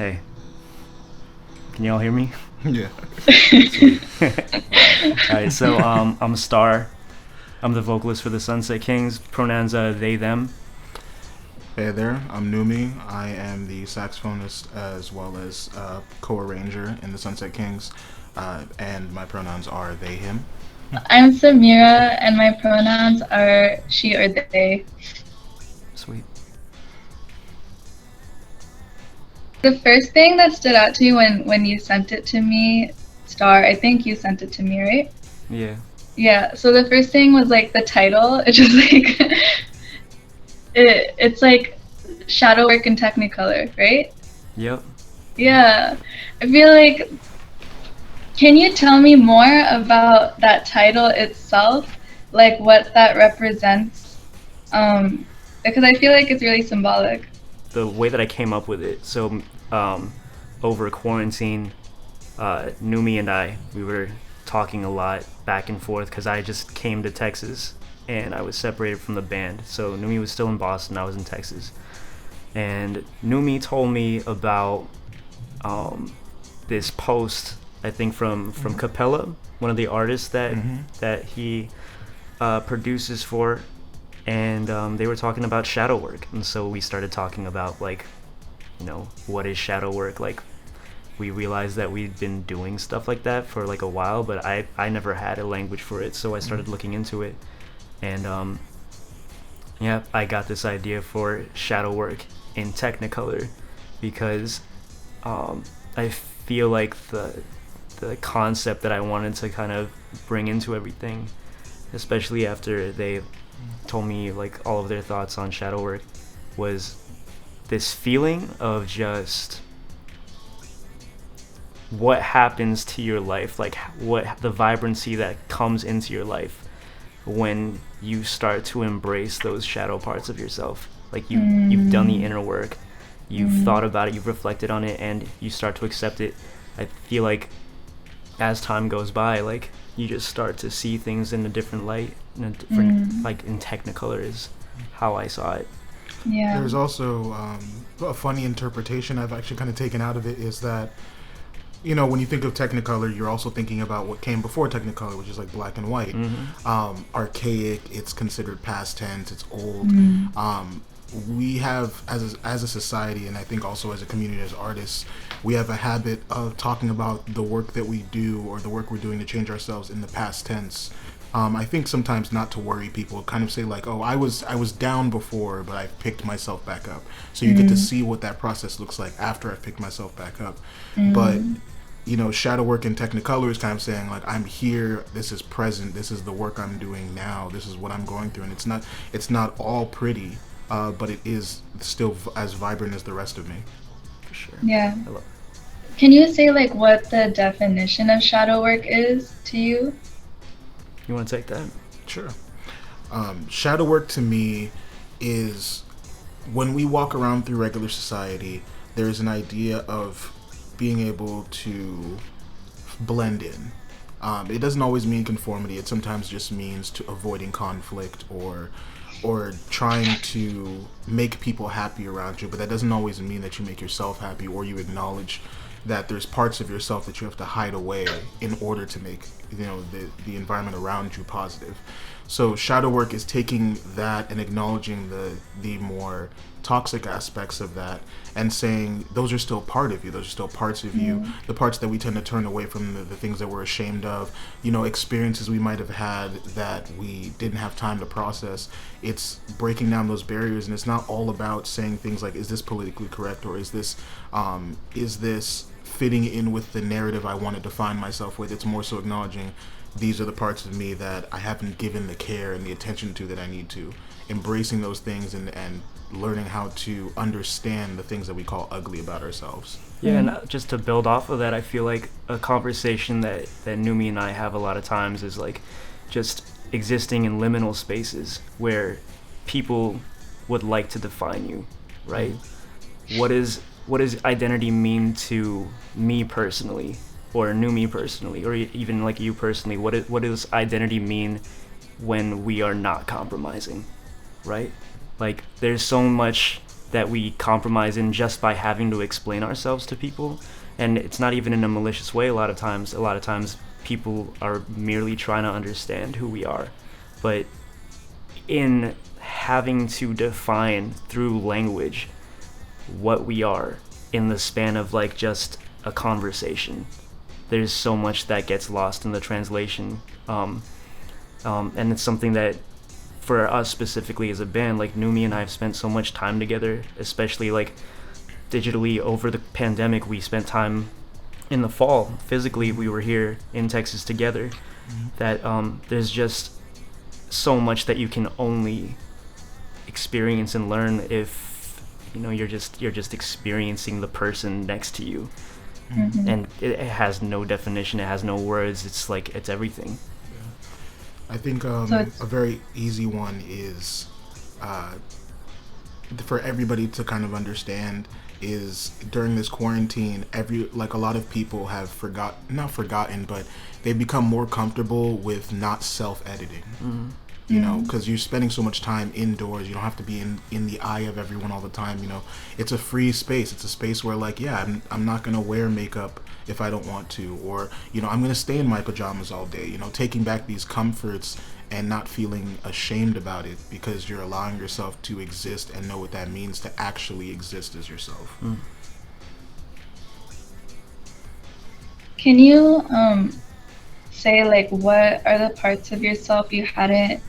Hey, can y'all hear me? Yeah. Alright, so I'm a star. I'm the vocalist for the Sunset Kings. Pronouns they, them. Hey there, I'm Numi. I am the saxophonist as well as co-arranger in the Sunset Kings, and my pronouns are they, him. I'm Samira, and my pronouns are she or they. Sweet. The first thing that stood out to me when you sent it to me, Star, I think you sent it to me, right? Yeah. Yeah, so the first thing was like the title. It's just like it's like shadow work in Technicolor, right? Yep. Yeah. I feel like can you tell me more about that title itself? Like what that represents? Because I feel like it's really symbolic. The way that I came up with it. So, over quarantine, Numi and we were talking a lot back and forth because I just came to Texas and I was separated from the band. So Numi was still in Boston, I was in Texas. And Numi told me about this post, I think from Capella, one of the artists that he produces for, and they were talking about shadow work, and so we started talking about like, what is shadow work? Like, we realized that we'd been doing stuff like that for like a while, but I never had a language for it, so I started looking into it, and yeah, I got this idea for shadow work in Technicolor because I feel like the concept that I wanted to kind of bring into everything, especially after they told me like all of their thoughts on shadow work, was this feeling of just what happens to your life, like what the vibrancy that comes into your life when you start to embrace those shadow parts of yourself. Like you've done the inner work, you've thought about it, you've reflected on it, and you start to accept it. I feel like as time goes by, like you just start to see things in a different light, in a different, like in Technicolor is how I saw it. Yeah. There's also a funny interpretation I've actually kind of taken out of it is that, when you think of Technicolor, you're also thinking about what came before Technicolor, which is like black and white. Archaic, it's considered past tense, it's old. We have, as a society, and I think also as a community, as artists, we have a habit of talking about the work that we do or the work we're doing to change ourselves in the past tense. I think sometimes not to worry people, kind of say like, oh, I was down before, but I picked myself back up. So you get to see what that process looks like after I've picked myself back up. But shadow work in Technicolor is kind of saying like, I'm here, this is present, this is the work I'm doing now, this is what I'm going through, and it's not all pretty, but it is still as vibrant as the rest of me. For sure. Yeah. I love Can you say like what the definition of shadow work is to you? You want to take that? Sure. Shadow work to me is when we walk around through regular society, there's an idea of being able to blend in. It doesn't always mean conformity. It sometimes just means to avoiding conflict or trying to make people happy around you, but that doesn't always mean that you make yourself happy or you acknowledge that there's parts of yourself that you have to hide away in order to make the environment around you positive. So shadow work is taking that and acknowledging the more toxic aspects of that and saying those are still part of you, those are still parts of you, the parts that we tend to turn away from, the things that we're ashamed of, experiences we might have had that we didn't have time to process. It's breaking down those barriers, and it's not all about saying things like, is this politically correct, or is this fitting in with the narrative I want to define myself with. It's more so acknowledging these are the parts of me that I haven't given the care and the attention to that I need to. Embracing those things and learning how to understand the things that we call ugly about ourselves. Yeah, and just to build off of that, I feel like a conversation that Numi and I have a lot of times is like just existing in liminal spaces where people would like to define you, right? What does identity mean to me personally, or Numi personally, or even like you personally? What does identity mean when we are not compromising, right? Like there's so much that we compromise in just by having to explain ourselves to people. And it's not even in a malicious way. A lot of times people are merely trying to understand who we are. But in having to define through language what we are in the span of like just a conversation, there's so much that gets lost in the translation. And it's something that for us specifically as a band, like Numi and I have spent so much time together, especially like digitally over the pandemic. We spent time in the fall. Physically, we were here in Texas together. That there's just so much that you can only experience and learn if you're just experiencing the person next to you. And it has no definition, it has no words, it's everything. I think a very easy one is for everybody to kind of understand is during this quarantine, a lot of people have not forgotten, but they've become more comfortable with not self-editing. You know, because you're spending so much time indoors, you don't have to be in the eye of everyone all the time. It's a free space. It's a space where I'm not gonna wear makeup if I don't want to, or I'm gonna stay in my pajamas all day. Taking back these comforts and not feeling ashamed about it, because you're allowing yourself to exist and know what that means to actually exist as yourself. Can you say what are the parts of yourself you hadn't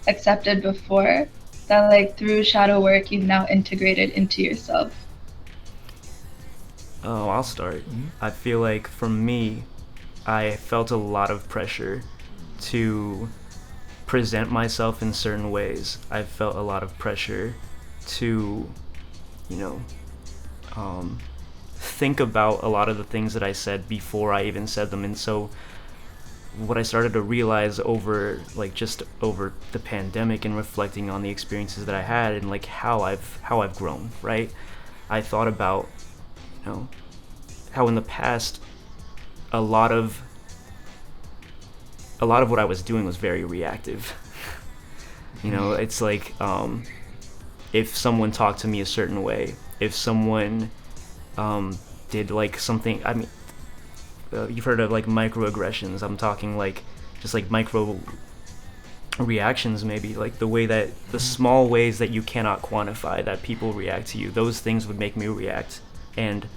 accepted before that through shadow work you've now integrated into yourself? Oh, I'll start. I feel like for me, I felt a lot of pressure to present myself in certain ways. I felt a lot of pressure to, think about a lot of the things that I said before I even said them. And so what I started to realize over the pandemic and reflecting on the experiences that I had and how I've grown, right? I thought about how in the past a lot of what I was doing was very reactive. It's if someone talked to me a certain way, if someone did something, you've heard of microaggressions. I'm talking just micro reactions, maybe the way that the small ways that you cannot quantify that people react to you. Those things would make me react, and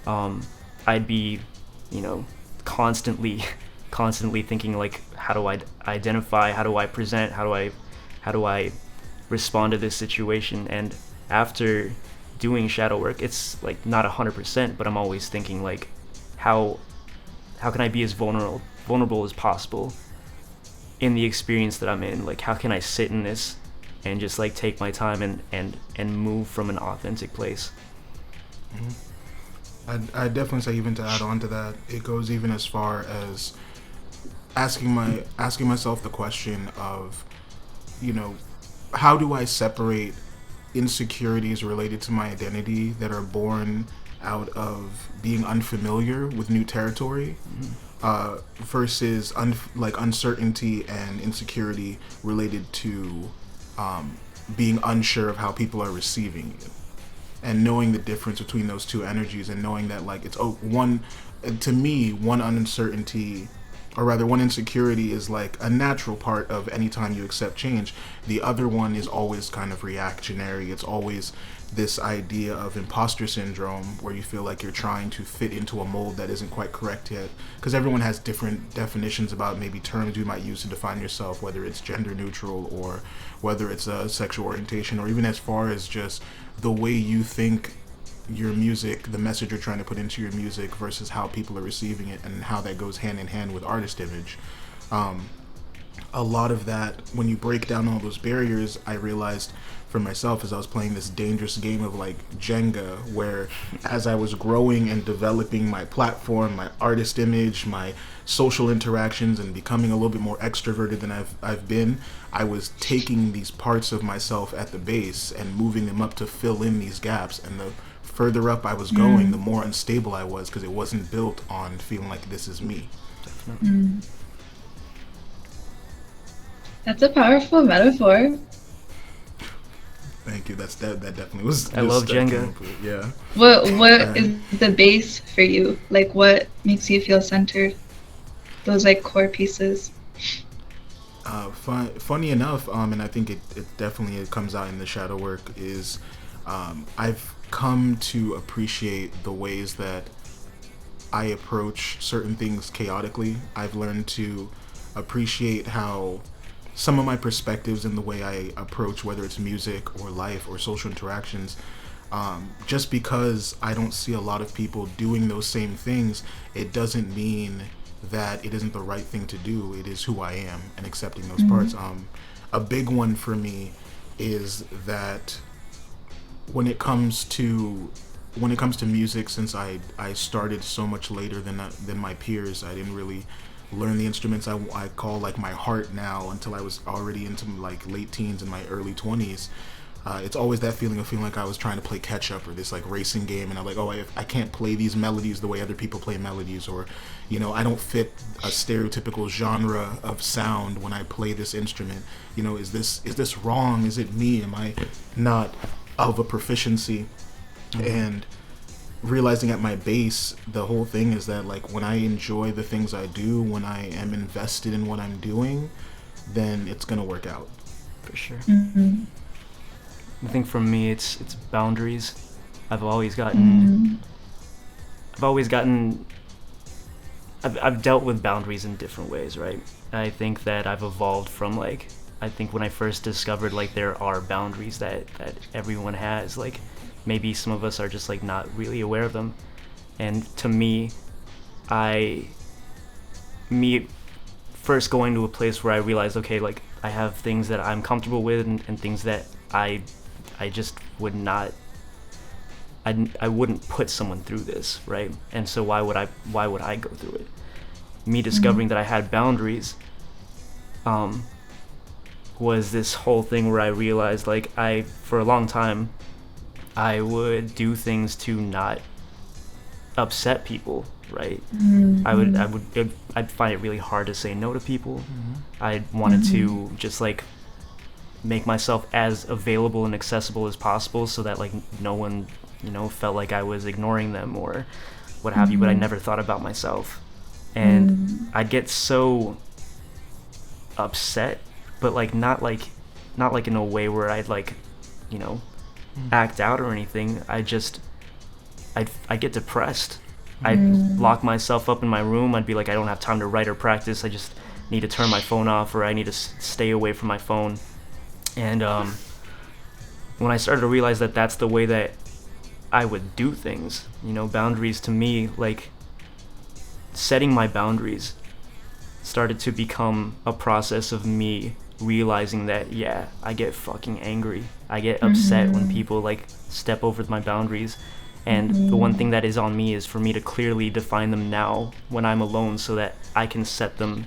I'd be, constantly thinking how do I identify, how do I present, how do I respond to this situation. And after doing shadow work, it's not 100%, but I'm always thinking how can I be as vulnerable as possible in the experience that I'm in? How can I sit in this and just take my time and move from an authentic place? I definitely say, even to add on to that, it goes even as far as asking myself the question of, how do I separate insecurities related to my identity that are born out of being unfamiliar with new territory, versus uncertainty and insecurity related to being unsure of how people are receiving you, and knowing the difference between those two energies, and knowing that one uncertainty, or rather one insecurity, is a natural part of any time you accept change. The other one is always kind of reactionary. It's always this idea of imposter syndrome, where you feel like you're trying to fit into a mold that isn't quite correct yet, because everyone has different definitions about maybe terms you might use to define yourself, whether it's gender neutral or whether it's a sexual orientation, or even as far as just the way you think your music, the message you're trying to put into your music versus how people are receiving it, and how that goes hand in hand with artist image. A lot of that, when you break down all those barriers, I realized for myself as I was playing this dangerous game of Jenga, where as I was growing and developing my platform, my artist image, my social interactions, and becoming a little bit more extroverted than I've been, I was taking these parts of myself at the base and moving them up to fill in these gaps. And the further up I was going, the more unstable I was, because it wasn't built on feeling like this is me. Definitely. That's a powerful metaphor. Thank you. That definitely was. I love Jenga. Yeah. What is the base for you? Like, what makes you feel centered? Those like core pieces. Funny enough, and I think it definitely it comes out in the shadow work is, I've come to appreciate the ways that I approach certain things chaotically. I've learned to appreciate how some of my perspectives and the way I approach, whether it's music or life or social interactions, just because I don't see a lot of people doing those same things, it doesn't mean that it isn't the right thing to do. It is who I am, and accepting those parts. A big one for me is that when it comes to music, since I started so much later than my peers, I didn't really learn the instruments I call like my heart now until I was already into like late teens and my early 20s. It's always that feeling of feeling like I was trying to play catch up or this like racing game, and I'm like, oh, I can't play these melodies the way other people play melodies, or I don't fit a stereotypical genre of sound when I play this instrument. Is this wrong? Is it me? Am I not of a proficiency? And realizing at my base, the whole thing is that like when I enjoy the things I do, when I am invested in what I'm doing, then it's gonna work out. For sure. I think for me, it's boundaries. I've dealt with boundaries in different ways, right? I think that I've evolved from like, I think when I first discovered like there are boundaries that everyone has, like maybe some of us are just like not really aware of them. And to me first going to a place where I realized, okay, like I have things that I'm comfortable with and things that I just would not, I wouldn't put someone through this, right? And so why would I go through it? Me discovering that I had boundaries was this whole thing where I realized like for a long time I would do things to not upset people, right? I'd find it really hard to say no to people. I wanted to just like make myself as available and accessible as possible so that like no one felt like I was ignoring them or what have you, but I never thought about myself. And I'd get so upset, but like not like in a way where I'd like act out or anything. I'd get depressed. I'd lock myself up in my room. I'd be like, I don't have time to write or practice. I just need to turn my phone off, or I need to stay away from my phone. And when I started to realize that that's the way that I would do things, boundaries to me, like setting my boundaries started to become a process of me realizing that, yeah, I get fucking angry. I get upset when people like step over my boundaries. And the one thing that is on me is for me to clearly define them now when I'm alone so that I can set them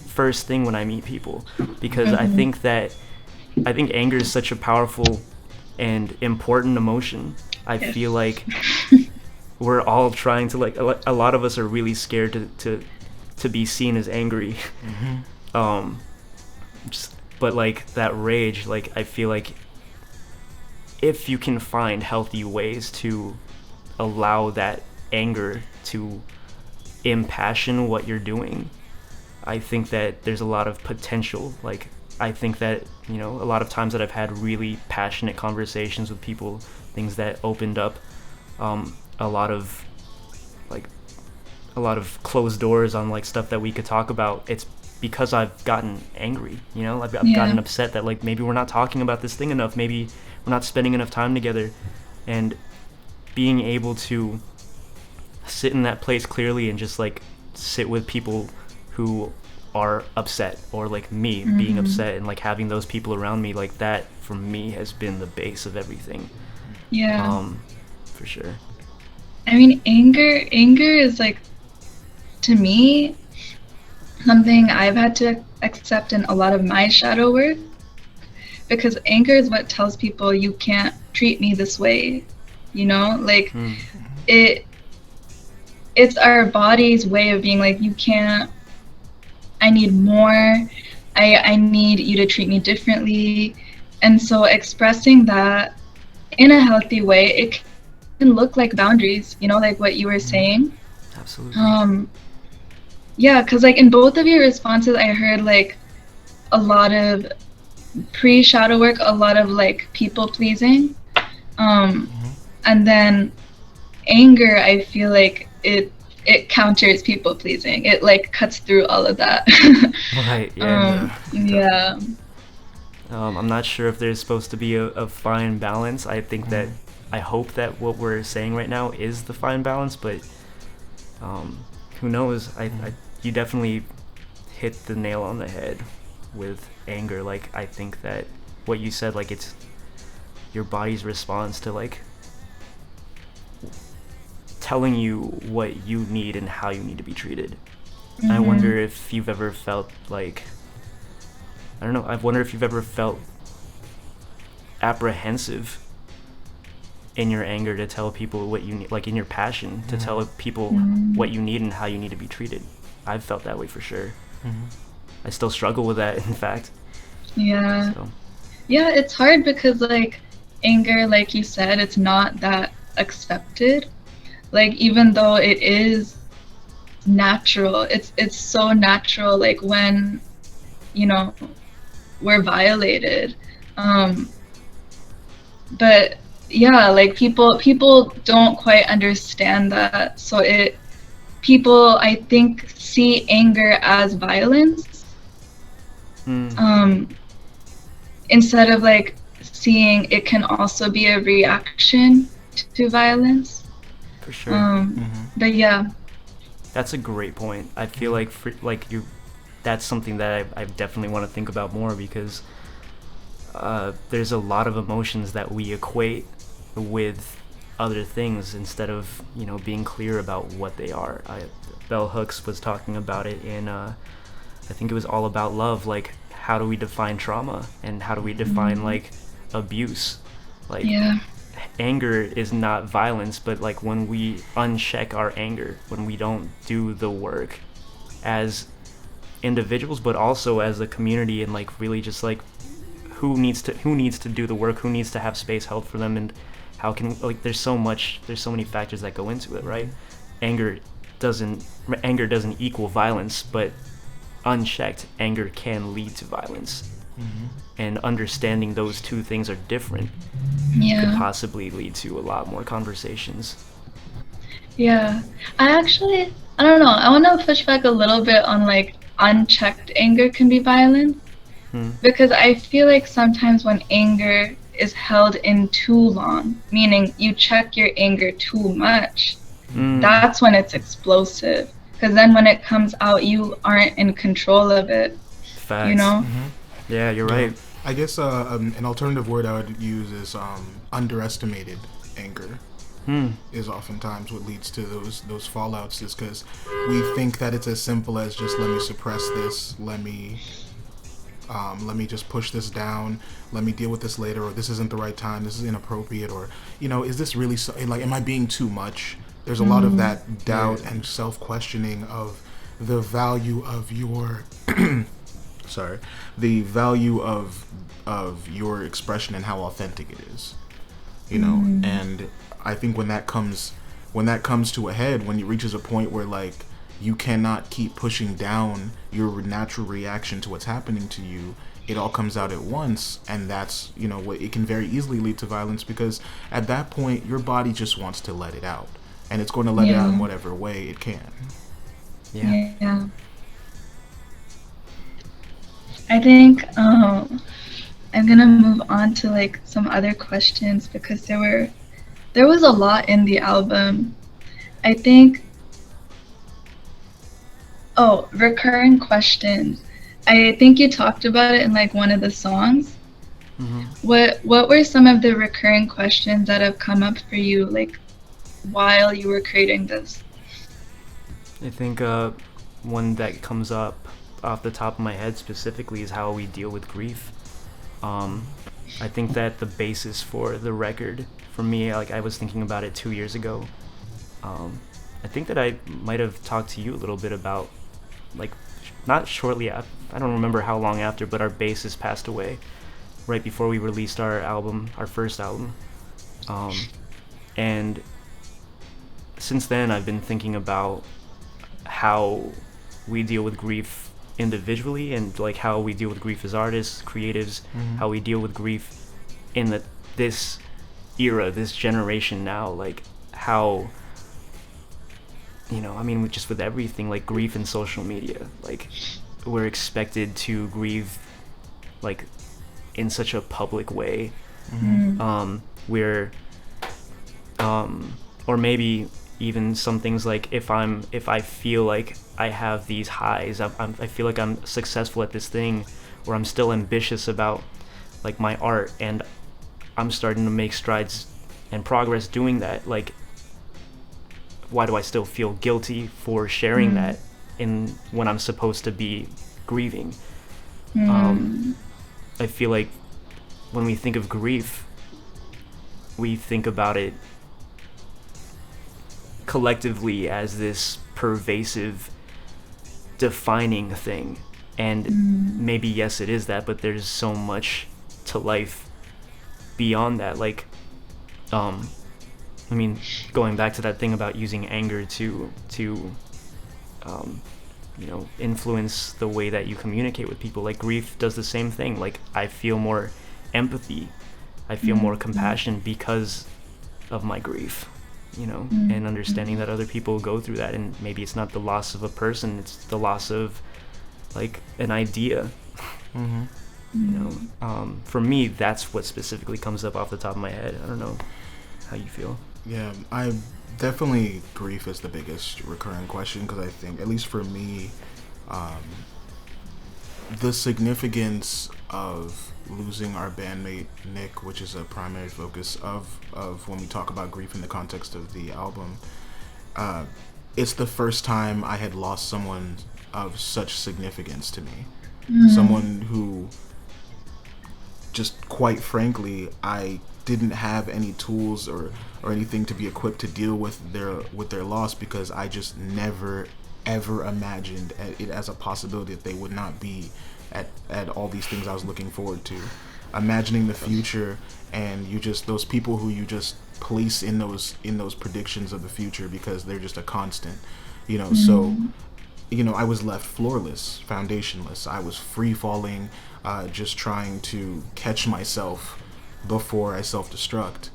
first thing when I meet people. Because I think anger is such a powerful and important emotion. I feel like we're all trying to like, a lot of us are really scared to be seen as angry. But like that rage, like I feel like if you can find healthy ways to allow that anger to impassion what you're doing, I think that there's a lot of potential. Like I think that a lot of times that I've had really passionate conversations with people, things that opened up a lot of closed doors on like stuff that we could talk about. It's because I've gotten angry, I've gotten upset that like maybe we're not talking about this thing enough, maybe we're not spending enough time together. And being able to sit in that place clearly and just like sit with people who are upset, or like me being upset, and like having those people around me, like that for me has been the base of everything. For sure. I mean, anger is like, to me, something I've had to accept in a lot of my shadow work, because anger is what tells people you can't treat me this way, like it's our body's way of being like, you can't, I need more, I need you to treat me differently. And so expressing that in a healthy way, it can look like boundaries, you know, like what you were saying. Absolutely. Yeah, because like in both of your responses, I heard like a lot of pre-shadow work, a lot of like people pleasing. And then anger, I feel like it counters people pleasing. It like cuts through all of that. Right. Yeah. Yeah. I'm not sure if there's supposed to be a fine balance. I think that I hope that what we're saying right now is the fine balance, but who knows? You definitely hit the nail on the head with anger. Like, I think that what you said, like, it's your body's response to like telling you what you need and how you need to be treated. I wonder if you've ever felt like, I don't know, I wonder if you've ever felt apprehensive in your anger to tell people what you need, like in your passion to tell people what you need and how you need to be treated. I've felt that way for sure. I still struggle with that, in fact. Yeah. So. Yeah, it's hard because like anger, like you said, it's not that accepted. Like even though it is natural, it's so natural, like when, you know, we're violated. But yeah, like people don't quite understand that. So people, I think, see anger as violence. Instead of like seeing it can also be a reaction to violence. For sure. But yeah. That's a great point. I feel like that's something that I definitely want to think about more, because there's a lot of emotions that we equate with other things instead of, you know, being clear about what they are. Bell Hooks was talking about it in I think it was All About Love, like how do we define trauma and how do we define like abuse? Like anger is not violence, but like when we uncheck our anger, when we don't do the work as individuals but also as a community, and like really just like who needs to do the work, who needs to have space held for them, and how can, like, there's so many factors that go into it, right? Anger doesn't equal violence, but unchecked anger can lead to violence. And understanding those two things are different could possibly lead to a lot more conversations. Yeah, I don't know, I want to push back a little bit on like unchecked anger can be violence. Because I feel like sometimes when anger is held in too long, meaning you check your anger too much, that's when it's explosive. Because then when it comes out, you aren't in control of it. Facts. You know? Yeah, you're right. I guess an alternative word I would use is underestimated anger. Is oftentimes what leads to those fallouts, is because we think that it's as simple as just let me suppress this, let me just push this down, let me deal with this later, or this isn't the right time, this is inappropriate, or, you know, is this really like, am I being too much? There's a lot of that doubt and self-questioning of the value of your the value of your expression and how authentic it is, you know. And I think when that comes to a head, when it reaches a point where like you cannot keep pushing down your natural reaction to what's happening to you, it all comes out at once, and that's, you know, what it can very easily lead to violence, because at that point your body just wants to let it out, and it's going to let it out in whatever way it can. Yeah. I think I'm gonna move on to like some other questions, because there was a lot in the album. I think recurring questions. I think you talked about it in like one of the songs. What were some of the recurring questions that have come up for you like while you were creating this? I think one that comes up off the top of my head specifically is how we deal with grief. I think that the basis for the record, for me, like I was thinking about it 2 years ago. I think that I might have talked to you a little bit about, like, not shortly after, I don't remember how long after, but our bassist passed away. right before we released our first album. And since then, I've been thinking about how we deal with grief individually, and like how we deal with grief as artists, creatives, how we deal with grief in this era, this generation now, like how, I mean, just with everything, like grief in social media, like we're expected to grieve like in such a public way. We're or maybe even some things like if I feel like I have these highs, I feel like I'm successful at this thing, or I'm still ambitious about like my art, and I'm starting to make strides and progress doing that, like why do I still feel guilty for sharing that when I'm supposed to be grieving? I feel like when we think of grief, we think about it collectively as this pervasive, defining thing, and maybe yes, it is that, but there's so much to life beyond that. Like I mean, going back to that thing about using anger to influence the way that you communicate with people, like grief does the same thing. Like I feel more empathy, I feel more compassion because of my grief, and understanding that other people go through that, and maybe it's not the loss of a person, it's the loss of like an idea. For me, that's what specifically comes up off the top of my head. I don't know how you feel. Yeah, I definitely, grief is the biggest recurring question, because I think, at least for me, the significance of losing our bandmate Nick, which is a primary focus of when we talk about grief in the context of the album, it's the first time I had lost someone of such significance to me. Someone who, just quite frankly, I didn't have any tools or anything to be equipped to deal with their loss, because I just never ever imagined it as a possibility that they would not be at all these things I was looking forward to. Imagining the future, and those people who you just place in those predictions of the future because they're just a constant, so I was left floorless, foundationless. I was free falling, just trying to catch myself before I self-destruct.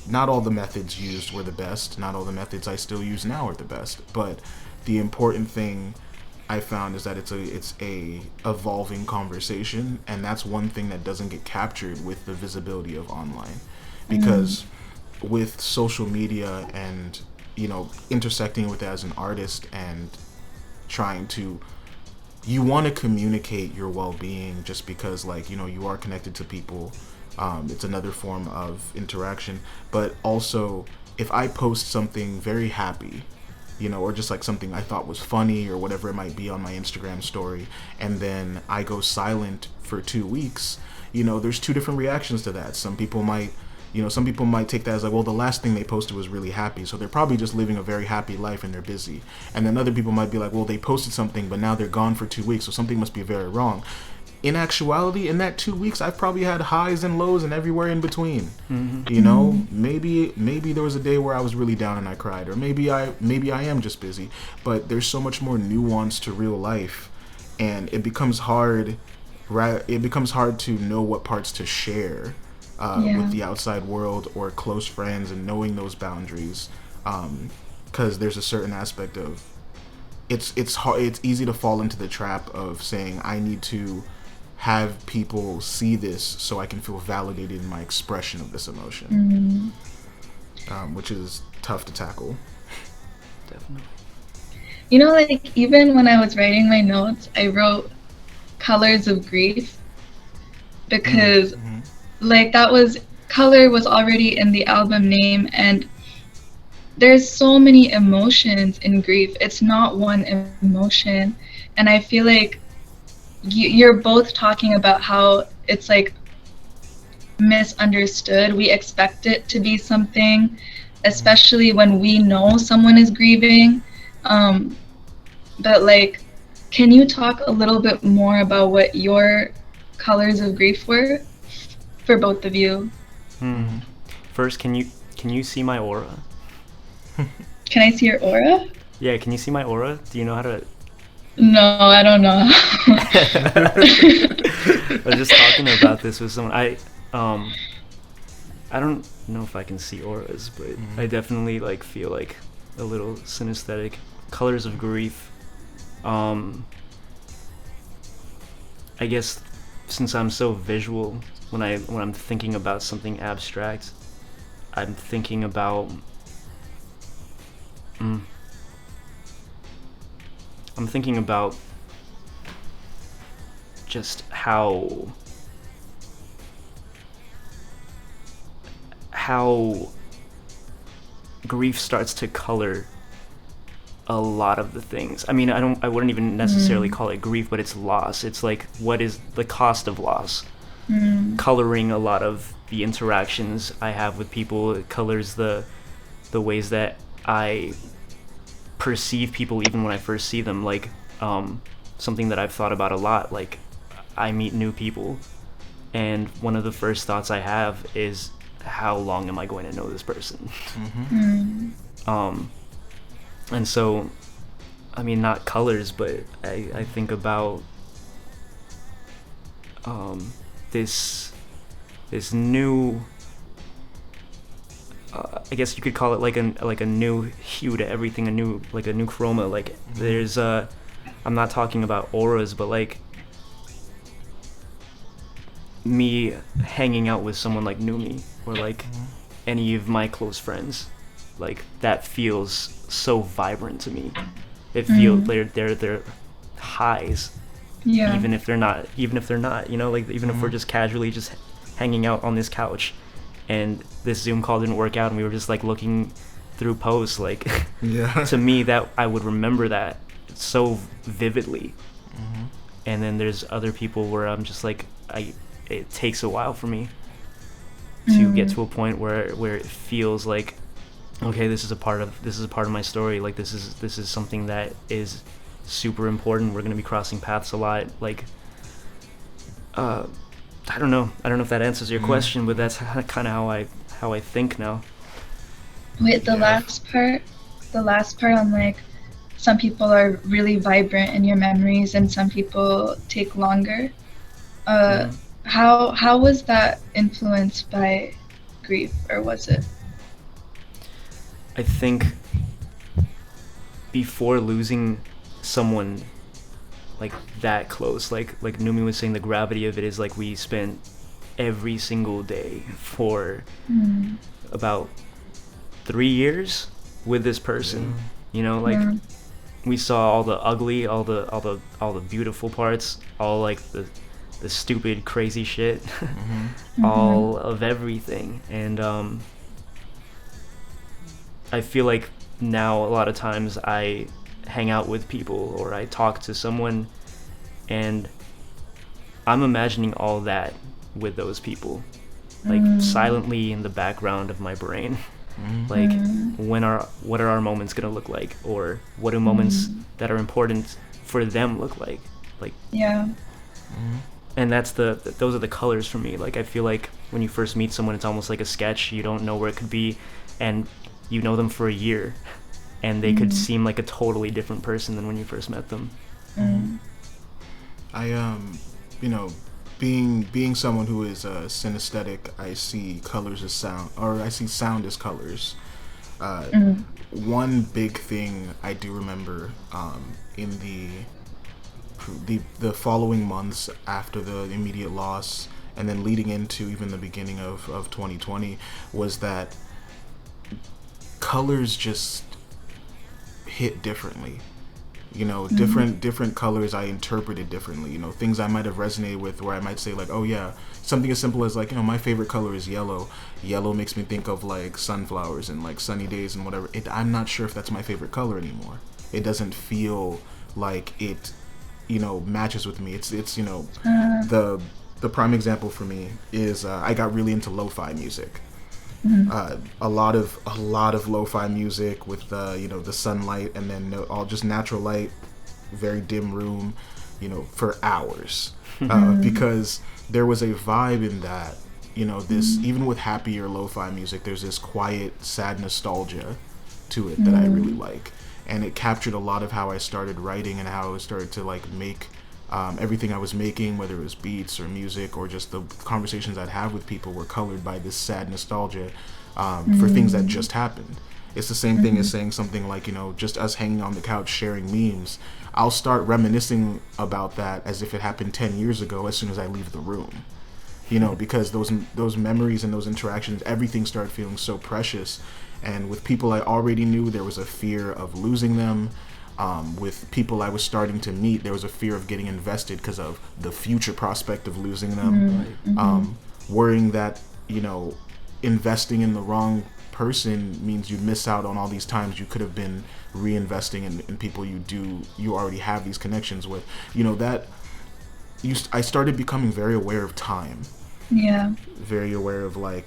Not all the methods used were the best. Not all the methods I still use now are the best. But the important thing I found is that it's a evolving conversation, and that's one thing that doesn't get captured with the visibility of online, because with social media and intersecting with it as an artist and trying to, you want to communicate your well-being just because you are connected to people. It's another form of interaction, but also if I post something very happy, or just like something I thought was funny or whatever it might be on my Instagram story, and then I go silent for 2 weeks, there's two different reactions to that. Some people might take that as like, well, the last thing they posted was really happy, so they're probably just living a very happy life and they're busy. And then other people might be like, well, they posted something, but now they're gone for 2 weeks, so something must be very wrong. In actuality, in that 2 weeks, I've probably had highs and lows and everywhere in between. Maybe there was a day where I was really down and I cried, or maybe I am just busy. But there's so much more nuance to real life, and it becomes hard. It becomes hard to know what parts to share with the outside world or close friends, and knowing those boundaries, because there's a certain aspect of it's hard. It's easy to fall into the trap of saying I need to have people see this so I can feel validated in my expression of this emotion, which is tough to tackle. Definitely. Like even when I was writing my notes, I wrote colors of grief, because like color was already in the album name, and there's so many emotions in grief. It's not one emotion, and I feel like you're both talking about how it's like misunderstood. We expect it to be something, especially when we know someone is grieving. But like, can you talk a little bit more about what your colors of grief were? for both of you. First, can you see my aura? Can I see your aura? Yeah, can you see my aura? Do you know how to? No, I don't know. I was just talking about this with someone. I don't know if I can see auras, but I definitely like feel like a little synesthetic. Colors of grief. I guess since I'm so visual, when I'm thinking about something abstract, I'm thinking about I'm thinking about just how grief starts to color a lot of the things. I mean, I wouldn't even necessarily call it grief, but it's loss. It's like, what is the cost of loss? Coloring a lot of the interactions I have with people. It colors the ways that I perceive people even when I first see them. Like, something that I've thought about a lot, like, I meet new people, and one of the first thoughts I have is, how long am I going to know this person? And so, I mean, not colors, but I think about this new, I guess you could call it like a new hue to everything, a new chroma. Like, there's I'm not talking about auras, but like me hanging out with someone like Numi, or like any of my close friends, like that feels so vibrant to me. It feels they're highs, even if they're not, you know, like even if we're just casually just hanging out on this couch, and this Zoom call didn't work out, and we were just like looking through posts, like to me that I would remember that so vividly. And then there's other people where I'm just like, it takes a while for me to get to a point where it feels like, okay, this is a part of my story. Like, this is something that is super important. We're gonna be crossing paths a lot. Like, I don't know if that answers your question, but that's kind of how I think now. Wait, the last part, I'm like, some people are really vibrant in your memories, and some people take longer. How was that influenced by grief, or was it? I think before losing someone like that close, like Numi was saying, the gravity of it is like we spent every single day for about 3 years with this person. You know, like we saw all the ugly, all the beautiful parts, all like the stupid, crazy shit, all of everything. And I feel like now a lot of times I hang out with people or I talk to someone, and I'm imagining all that with those people, like silently in the background of my brain. Like, what are our moments gonna look like, or what do moments that are important for them look like? Like, and that's those are the colors for me. Like, I feel like when you first meet someone, it's almost like a sketch. You don't know where it could be, and you know them for a year, and they could seem like a totally different person than when you first met them. I you know, being someone who is synesthetic, I see colors as sound, or I see sound as colors. One big thing I do remember in the following months after the immediate loss, and then leading into even the beginning of 2020, was that colors just hit differently. You know, different colors I interpreted differently. You know, things I might have resonated with, where I might say like, oh yeah, something as simple as like, you know, my favorite color is yellow. Yellow makes me think of like sunflowers and like sunny days and whatever. I'm not sure if that's my favorite color anymore. It doesn't feel like it, you know, matches with me. It's you know, the prime example for me is I got really into lo-fi music. A lot of lo-fi music with you know, the sunlight, and then all just natural light, very dim room, you know, for hours, because there was a vibe in that, You know, this, even with happy or lo-fi music, there's this quiet, sad nostalgia to it that I really like. And it captured a lot of how I started writing and how I started to like make everything I was making, whether it was beats or music or just the conversations I'd have with people, were colored by this sad nostalgia for things that just happened. It's the same thing as saying something like, you know, just us hanging on the couch sharing memes. I'll start reminiscing about that as if it happened 10 years ago as soon as I leave the room. You know, because those memories and those interactions, everything started feeling so precious. And with people I already knew, there was a fear of losing them. With people I was starting to meet, there was a fear of getting invested because of the future prospect of losing them. Worrying that, you know, investing in the wrong person means you miss out on all these times you could have been reinvesting in people you already have these connections with. You know, that I started becoming very aware of time. Yeah. Very aware of like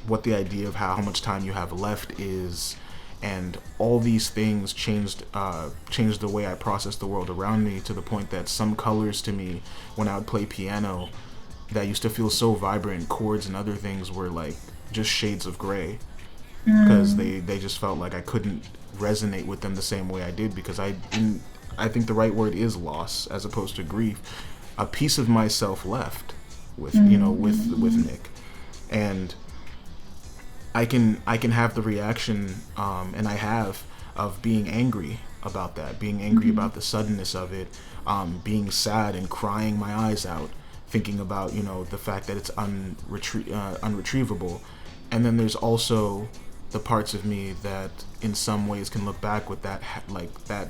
what the idea of how much time you have left is, and all these things changed the way I processed the world around me, to the point that some colors to me, when I would play piano, that used to feel so vibrant, chords and other things, were like just shades of gray, because they just felt like I couldn't resonate with them the same way I did, because I think the right word is loss as opposed to grief. A piece of myself left with you know with Nick, and I can have the reaction, and I have, of being angry about that, being angry about the suddenness of it, being sad and crying my eyes out, thinking about, you know, the fact that it's unretrievable. And then there's also the parts of me that in some ways can look back with that that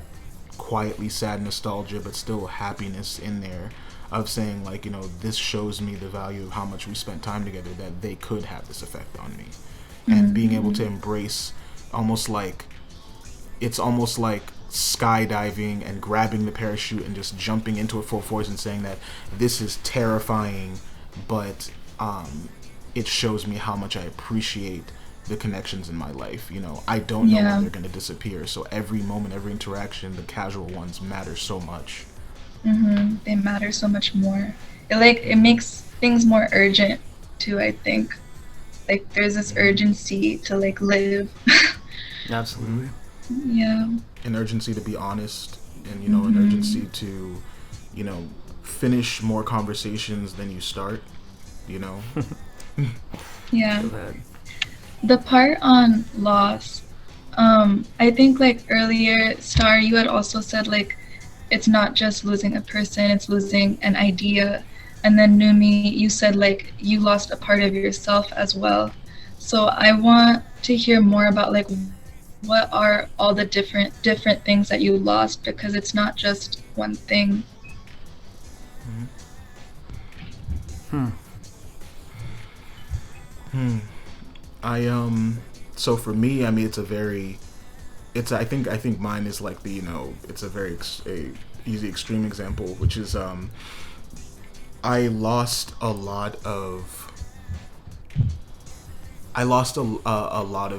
quietly sad nostalgia but still happiness in there, of saying like, you know, this shows me the value of how much we spent time together, that they could have this effect on me. And being able to embrace, it's almost like skydiving and grabbing the parachute and just jumping into it full force and saying that this is terrifying, but it shows me how much I appreciate the connections in my life. You know, I don't know when they're going to disappear, so every moment, every interaction, the casual ones, matter so much. They matter so much more. It makes things more urgent too, I think. Like there's this urgency to like live. Absolutely. Yeah. An urgency to be honest, and you know, an urgency to, you know, finish more conversations than you start. You know. Yeah. The part on loss, I think like earlier, Star, you had also said like it's not just losing a person, it's losing an idea. And then Numi, you said like you lost a part of yourself as well. So I want to hear more about like what are all the different things that you lost, because it's not just one thing. So for me, I mean, I think mine is like the, you know, it's a very easy extreme example, which is I lost a lot of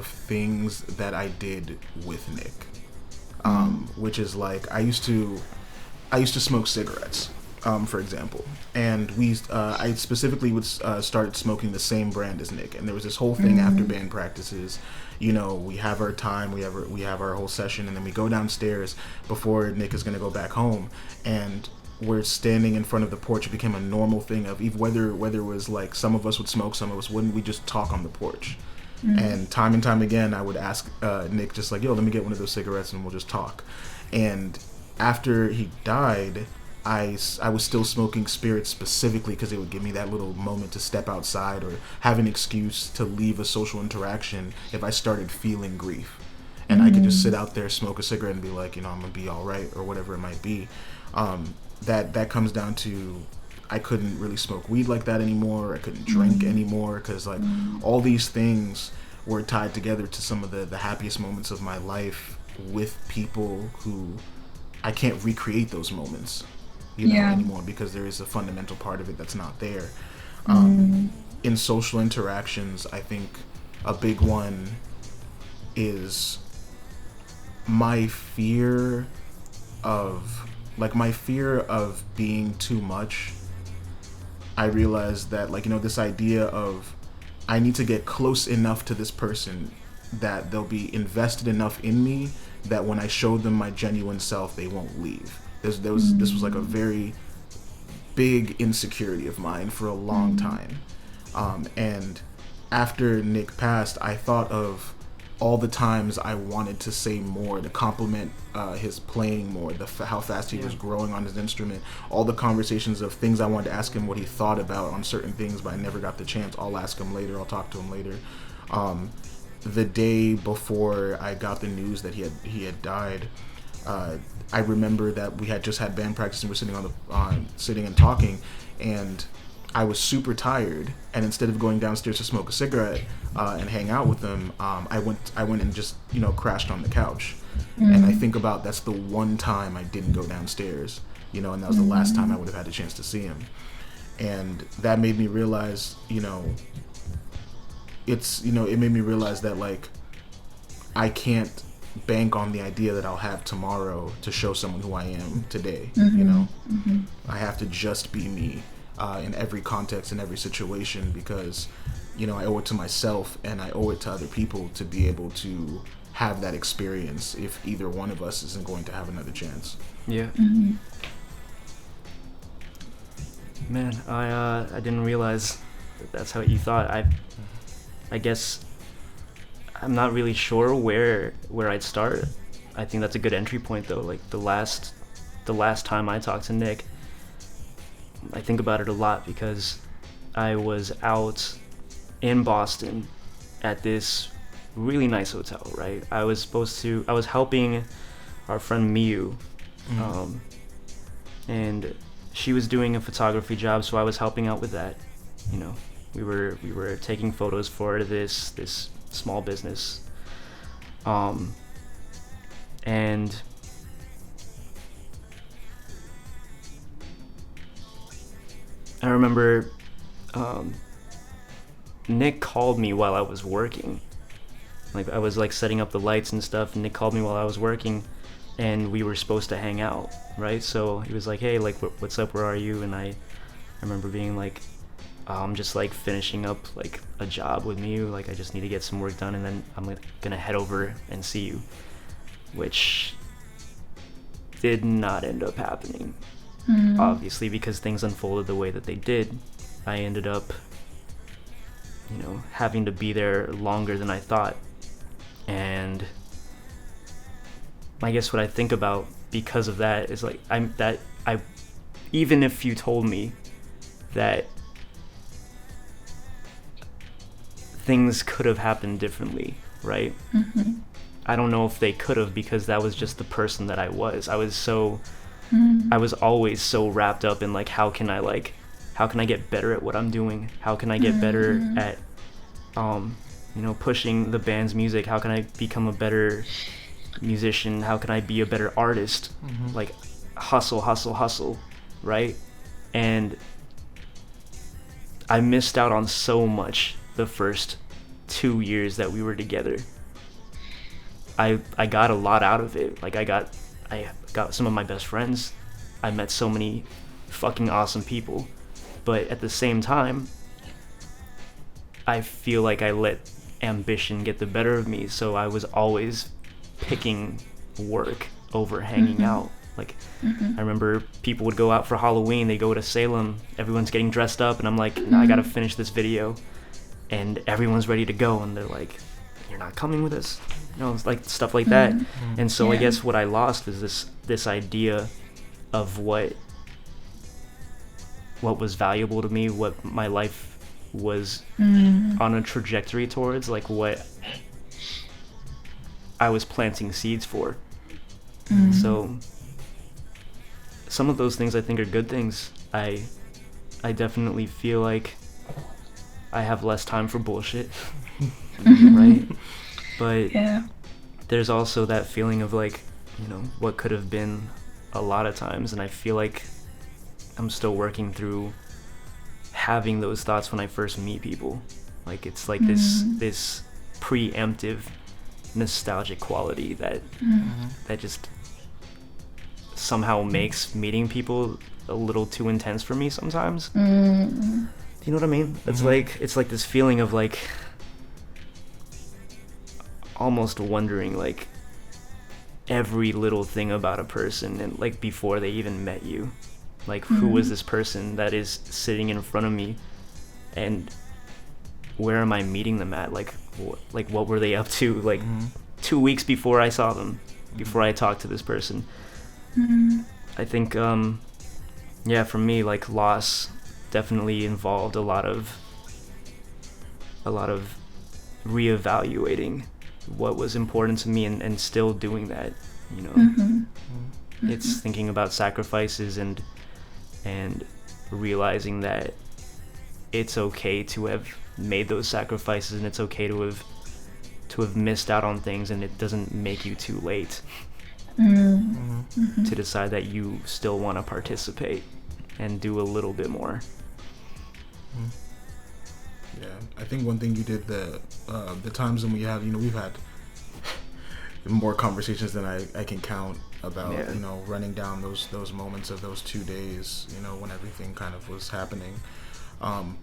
things that I did with Nick, which is like I used to smoke cigarettes, for example, and I specifically would start smoking the same brand as Nick, and there was this whole thing after band practices. You know, we have our time, we have our whole session, and then we go downstairs before Nick is gonna go back home, and we're standing in front of the porch. It became a normal thing of whether it was like some of us would smoke, some of us wouldn't. We just talk on the porch, and time again, I would ask Nick just like, "Yo, let me get one of those cigarettes, and we'll just talk." And after he died, I was still smoking spirits specifically because it would give me that little moment to step outside or have an excuse to leave a social interaction if I started feeling grief, and I could just sit out there, smoke a cigarette, and be like, you know, I'm gonna be all right, or whatever it might be. That comes down to I couldn't really smoke weed like that anymore. I couldn't drink anymore, because like all these things were tied together to some of the happiest moments of my life with people who I can't recreate those moments, you know, anymore, because there is a fundamental part of it that's not there. In social interactions, I think a big one is my fear of being too much. I realized that, like, you know, this idea of I need to get close enough to this person that they'll be invested enough in me that when I show them my genuine self, they won't leave. This was like a very big insecurity of mine for a long time. And after Nick passed, I thought of all the times I wanted to say more to compliment his playing more, how fast he was growing on his instrument, all the conversations of things I wanted to ask him what he thought about on certain things, but I never got the chance. I'll ask him later. I'll talk to him later. The day before I got the news that he had died, I remember that we had just had band practice and we're sitting and talking, and I was super tired, and instead of going downstairs to smoke a cigarette and hang out with them, I went and just crashed on the couch. And I think about that's the one time I didn't go downstairs, and that was the last time I would have had a chance to see him. And that made me realize, it made me realize that like I can't bank on the idea that I'll have tomorrow to show someone who I am today. I have to just be me in every context, in every situation, because I owe it to myself and I owe it to other people to be able to have that experience if either one of us isn't going to have another chance. Man, I didn't realize that that's how you thought. I guess I'm not really sure where I'd start. I think that's a good entry point though. Like the last time I talked to Nick, I think about it a lot because I was out in Boston at this really nice hotel, right? I was helping our friend Miu, and she was doing a photography job, so I was helping out with that. We were taking photos for this small business, and I remember Nick called me while I was working. Like I was like setting up the lights and stuff, and Nick called me while I was working, and we were supposed to hang out, right? So he was like, "Hey, like what's up? Where are you?" And I remember being like, I'm just like finishing up like a job with you, like I just need to get some work done, and then I'm like gonna head over and see you, which did not end up happening, obviously, because things unfolded the way that they did. I ended up having to be there longer than I thought, and I guess what I think about because of that is like even if you told me that things could have happened differently, right? I don't know if they could have, because that was just the person that I was. I was always so wrapped up in like how can I get better at what I'm doing? How can I get better at pushing the band's music? How can I become a better musician? How can I be a better artist? Like hustle, right? And I missed out on so much the first 2 years that we were together. I got a lot out of it. Like I got some of my best friends. I met so many fucking awesome people. But at the same time, I feel like I let ambition get the better of me, so I was always picking work over hanging out. Like I remember people would go out for Halloween, they go to Salem, everyone's getting dressed up, and I'm like, nah, I gotta finish this video, and everyone's ready to go, and they're like, you're not coming with us? It's like stuff like that. And so I guess what I lost is this idea of what was valuable to me, what my life was on a trajectory towards, like what I was planting seeds for. So some of those things I think are good things. I definitely feel like I have less time for bullshit, right? But there's also that feeling of like, what could have been a lot of times, and I feel like I'm still working through having those thoughts when I first meet people. Like it's like this preemptive nostalgic quality that just somehow makes meeting people a little too intense for me sometimes. You know what I mean? It's like this feeling of like almost wondering like every little thing about a person, and like before they even met you, like who was this person that is sitting in front of me, and where am I meeting them at? Like what were they up to? Like 2 weeks before I saw them, before I talked to this person. I think, yeah, for me, like loss definitely involved a lot of reevaluating what was important to me, and still doing that, you know. It's thinking about sacrifices and realizing that it's okay to have made those sacrifices, and it's okay to have missed out on things, and it doesn't make you too late to decide that you still want to participate and do a little bit more. Yeah, I think one thing you did, the times when we have, you know, we've had more conversations than I can count about, you know, running down those moments of those 2 days, you know, when everything kind of was happening.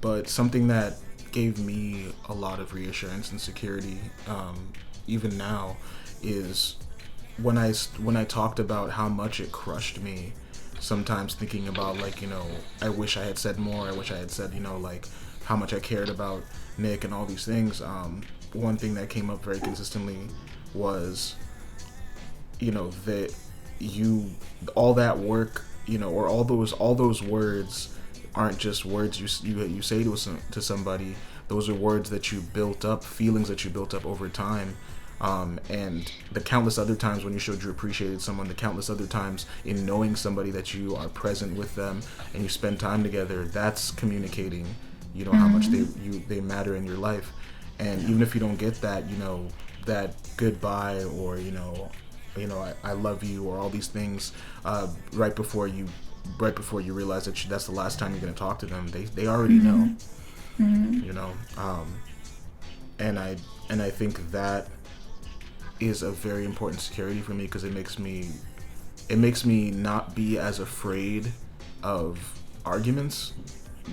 But something that gave me a lot of reassurance and security, even now, is when I talked about how much it crushed me. Sometimes thinking about, like, you know, I wish I had said more. I wish I had said, you know, like, how much I cared about Nick and all these things. One thing that came up very consistently was, you know, that all that work, you know, or all those words aren't just words you say to somebody. Those are words that you built up, feelings that you built up over time. And the countless other times when you showed you appreciated someone, the countless other times in knowing somebody that you are present with them and you spend time together, that's communicating, you know, how much they matter in your life. And even if you don't get that, you know, that goodbye, or, you know, I love you, or all these things, right before you realize that that's the last time you're going to talk to them, they already know, you know. And I think that is a very important security for me, because it makes me not be as afraid of arguments,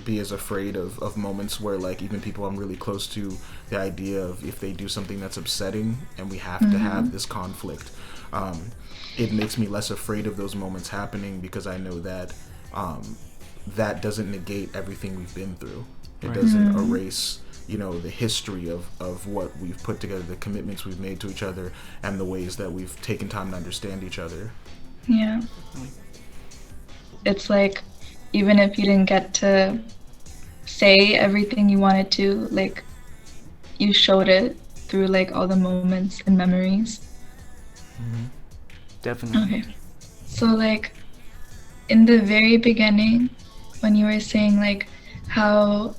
be as afraid of moments where, like, even people I'm really close to, the idea of if they do something that's upsetting and we have to have this conflict, it makes me less afraid of those moments happening, because I know that that doesn't negate everything we've been through. It doesn't erase, you know, the history of what we've put together, the commitments we've made to each other, and the ways that we've taken time to understand each other. Yeah. It's like, even if you didn't get to say everything you wanted to, like, you showed it through, like, all the moments and memories. Definitely. Okay. So, like, in the very beginning, when you were saying, like, how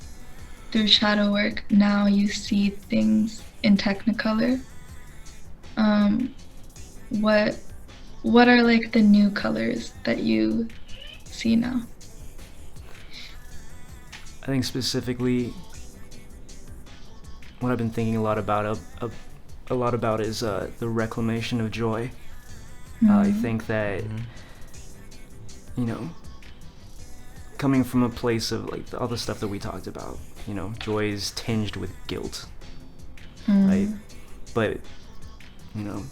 through shadow work now you see things in Technicolor, what are, like, the new colors that you see now? I think specifically what I've been thinking a lot about is the reclamation of joy. I think that, you know, coming from a place of, like, all the stuff that we talked about, you know, joy is tinged with guilt, right? But, you know,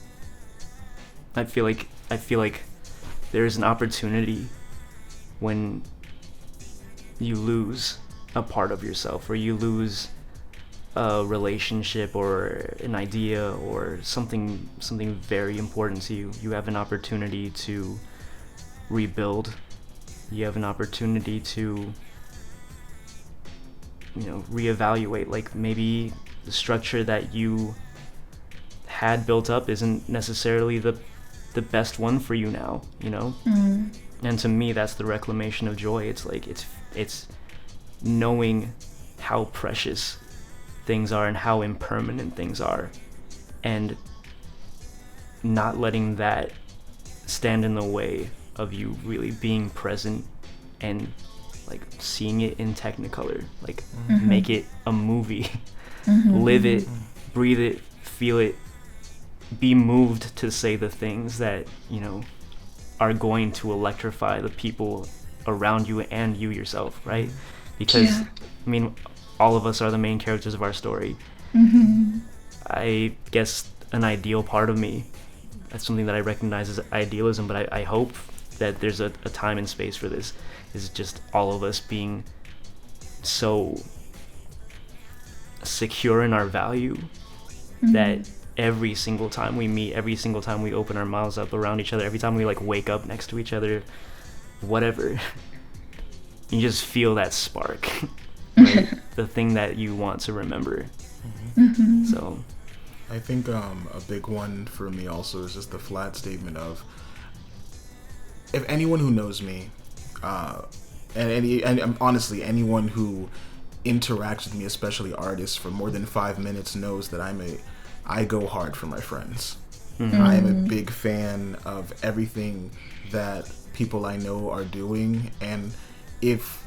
I feel like there's an opportunity when you lose a part of yourself, or you lose a relationship or an idea or something very important to you. You have an opportunity to rebuild. You have an opportunity to, you know, reevaluate. Like, maybe the structure that you had built up isn't necessarily the best one for you now, you know? And to me, that's the reclamation of joy. It's like, it's knowing how precious things are and how impermanent things are, and not letting that stand in the way of you really being present and, like, seeing it in Technicolor, like, make it a movie, live it, breathe it, feel it, be moved to say the things that, you know, are going to electrify the people around you and you yourself, right? because Yeah. I mean, all of us are the main characters of our story. I guess an ideal part of me, that's something that I recognize as idealism, but I hope that there's a time and space for this, is just all of us being so secure in our value that every single time we meet, every single time we open our mouths up around each other, every time we like wake up next to each other, whatever, you just feel that spark, right? The thing that you want to remember. So I think a big one for me also is just the flat statement of, if anyone who knows me, and honestly anyone who interacts with me, especially artists, for more than 5 minutes, knows that I go hard for my friends. I am a big fan of everything that people I know are doing, and if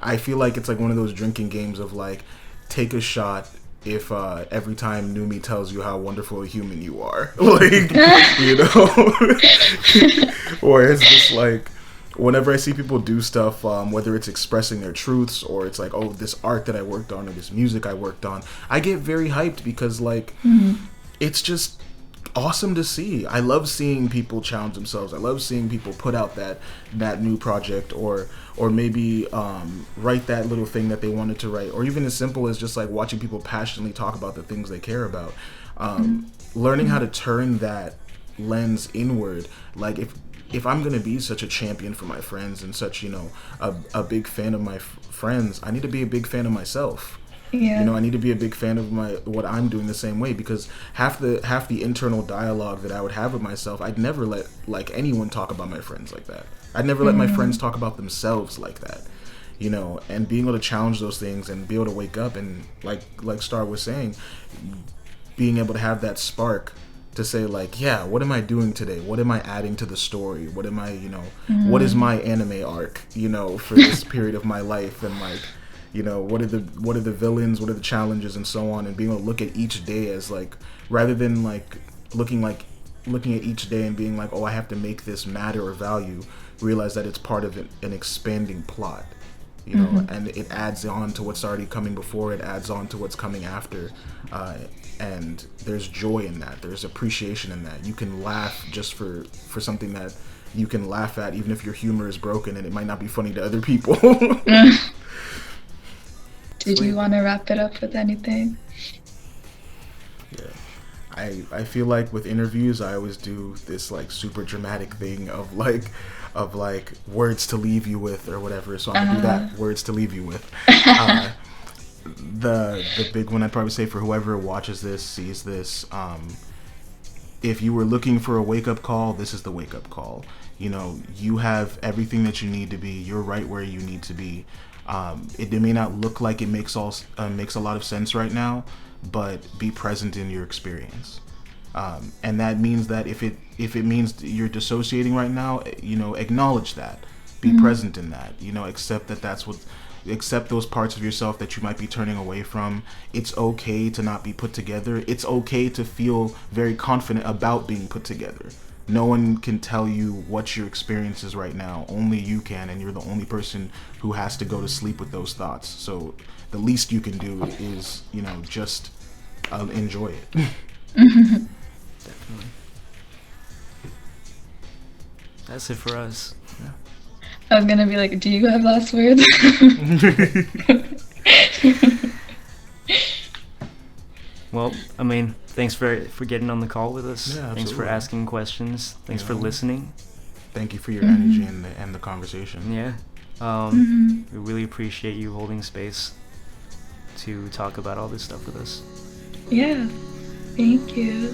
I feel like it's like one of those drinking games of like, take a shot if every time Numi tells you how wonderful a human you are, like, you know. Or it's just like, whenever I see people do stuff, whether it's expressing their truths or it's like, oh, this art that I worked on or this music I worked on, I get very hyped because like it's just awesome to see. I love seeing people challenge themselves. I love seeing people put out that new project, or maybe write that little thing that they wanted to write, or even as simple as just like watching people passionately talk about the things they care about. Learning how to turn that lens inward, like if I'm gonna be such a champion for my friends and such, you know, a big fan of my friends, I need to be a big fan of myself. Yeah. You know, I need to be a big fan of what I'm doing the same way, because half the internal dialogue that I would have with myself, I'd never let like anyone talk about my friends like that. I'd never let my friends talk about themselves like that. You know, and being able to challenge those things and be able to wake up and like Star was saying, being able to have that spark to say like, yeah, what am I doing today? What am I adding to the story? What am I, you know, what is my anime arc, you know, for this period of my life? And like, you know, what are the villains, what are the challenges, and so on, and being able to look at each day as like, rather than like looking at each day and being like, oh, I have to make this matter or value, realize that it's part of an expanding plot, you know, and it adds on to what's already coming before, it adds on to what's coming after, and there's joy in that, there's appreciation in that. You can laugh just for something that you can laugh at, even if your humor is broken and it might not be funny to other people. Did you want to wrap it up with anything? Yeah, I feel like with interviews I always do this like super dramatic thing of like words to leave you with or whatever, so I'm gonna do that, words to leave you with. The big one I'd probably say for whoever watches this, sees this, if you were looking for a wake-up call, this is the wake-up call. You know, you have everything that you need to be. You're right where you need to be. It may not look like it makes a lot of sense right now, but be present in your experience. And that means that if it means you're dissociating right now, you know, acknowledge that. Be present in that. You know, accept those parts of yourself that you might be turning away from. It's okay to not be put together. It's okay to feel very confident about being put together. No one can tell you what your experience is right now. Only you can, and you're the only person who has to go to sleep with those thoughts. So the least you can do is, you know, just enjoy it. definitely. That's it for us. Yeah. I was gonna be like, do you have last words? Well, I mean, thanks for getting on the call with us. Yeah, thanks for absolutely. asking questions. Thanks for Yeah. listening. Thank you for your energy and the conversation. Yeah. We really appreciate you holding space to talk about all this stuff with us. Yeah. Thank you.